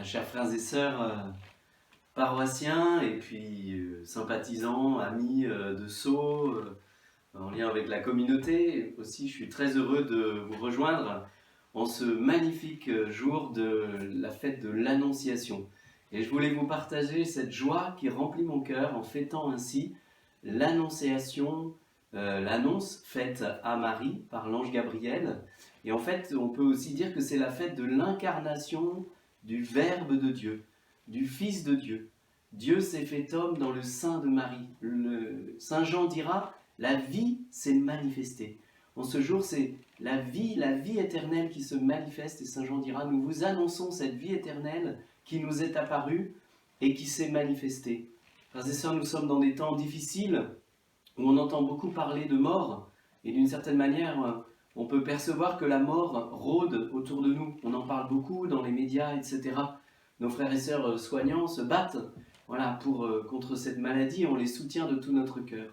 Chers frères et sœurs paroissiens et puis sympathisants, amis de Sceaux, en lien avec la communauté aussi, je suis très heureux de vous rejoindre en ce magnifique jour de la fête de l'Annonciation. Et je voulais vous partager cette joie qui remplit mon cœur en fêtant ainsi l'Annonciation, l'annonce faite à Marie par l'ange Gabriel. Et en fait, on peut aussi dire que c'est la fête de l'incarnation du Verbe de Dieu, du Fils de Dieu. Dieu s'est fait homme dans le sein de Marie. Saint Jean dira, la vie s'est manifestée. En ce jour, c'est la vie éternelle qui se manifeste. Et Saint Jean dira, nous vous annonçons cette vie éternelle qui nous est apparue et qui s'est manifestée. Frères et sœurs, nous sommes dans des temps difficiles où on entend beaucoup parler de mort. Et d'une certaine manière, on peut percevoir que la mort rôde autour de nous. On en parle beaucoup dans les médias, etc. Nos frères et sœurs soignants se battent contre cette maladie. On les soutient de tout notre cœur.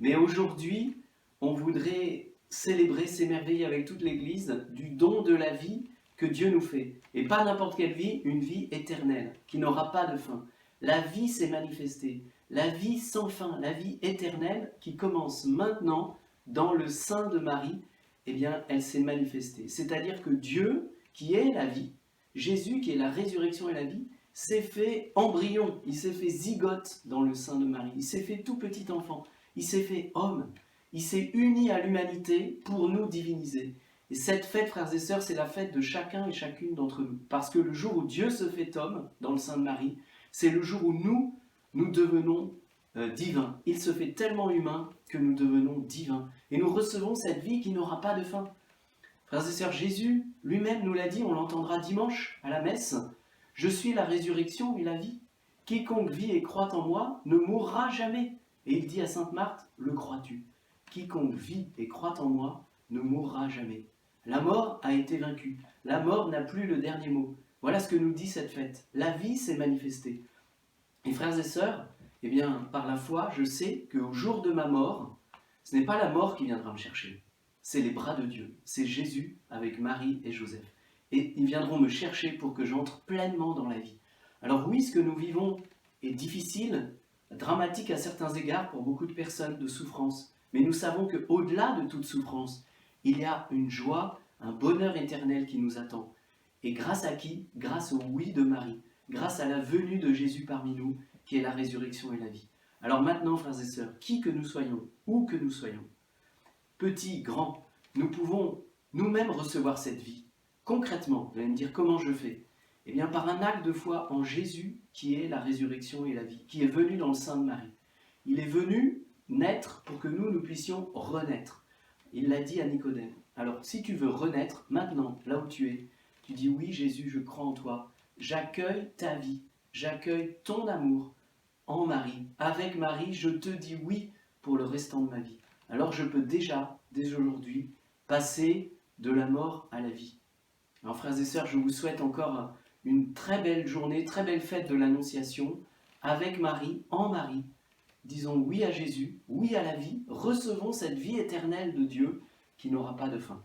Mais aujourd'hui, on voudrait célébrer, s'émerveiller avec toute l'Église du don de la vie que Dieu nous fait. Et pas n'importe quelle vie, une vie éternelle, qui n'aura pas de fin. La vie s'est manifestée. La vie sans fin, la vie éternelle qui commence maintenant dans le sein de Marie, eh bien, elle s'est manifestée. C'est-à-dire que Dieu, qui est la vie, Jésus, qui est la résurrection et la vie, s'est fait embryon, il s'est fait zygote dans le sein de Marie, il s'est fait tout petit enfant, il s'est fait homme, il s'est uni à l'humanité pour nous diviniser. Et cette fête, frères et sœurs, c'est la fête de chacun et chacune d'entre nous. Parce que le jour où Dieu se fait homme dans le sein de Marie, c'est le jour où nous devenons divins. Il se fait tellement humain que nous devenons divins. Et nous recevons cette vie qui n'aura pas de fin. Frères et sœurs, Jésus lui-même nous l'a dit, on l'entendra dimanche à la messe. Je suis la résurrection et la vie. Quiconque vit et croit en moi ne mourra jamais. Et il dit à Sainte Marthe, le crois-tu? Quiconque vit et croit en moi ne mourra jamais. La mort a été vaincue. La mort n'a plus le dernier mot. Voilà ce que nous dit cette fête. La vie s'est manifestée. Et frères et sœurs, eh bien, par la foi, je sais qu'au jour de ma mort, ce n'est pas la mort qui viendra me chercher. C'est les bras de Dieu. C'est Jésus avec Marie et Joseph. Et ils viendront me chercher pour que j'entre pleinement dans la vie. Alors oui, ce que nous vivons est difficile, dramatique à certains égards pour beaucoup de personnes, de souffrance. Mais nous savons qu'au-delà de toute souffrance, il y a une joie, un bonheur éternel qui nous attend. Et grâce à qui? Grâce au oui de Marie, grâce à la venue de Jésus parmi nous, qui est la résurrection et la vie. Alors maintenant, frères et sœurs, qui que nous soyons, où que nous soyons, petits, grands, nous pouvons nous-mêmes recevoir cette vie. Concrètement, vous allez me dire comment je fais? Eh bien par un acte de foi en Jésus qui est la résurrection et la vie, qui est venu dans le sein de Marie. Il est venu naître pour que nous puissions renaître. Il l'a dit à Nicodème. Alors si tu veux renaître, maintenant, là où tu es, tu dis oui Jésus, je crois en toi, j'accueille ta vie, j'accueille ton amour en Marie. Avec Marie, je te dis oui pour le restant de ma vie. Alors je peux déjà, dès aujourd'hui, passer de la mort à la vie. Alors frères et sœurs, je vous souhaite encore une très belle journée, très belle fête de l'Annonciation, avec Marie, en Marie. Disons oui à Jésus, oui à la vie, recevons cette vie éternelle de Dieu qui n'aura pas de fin.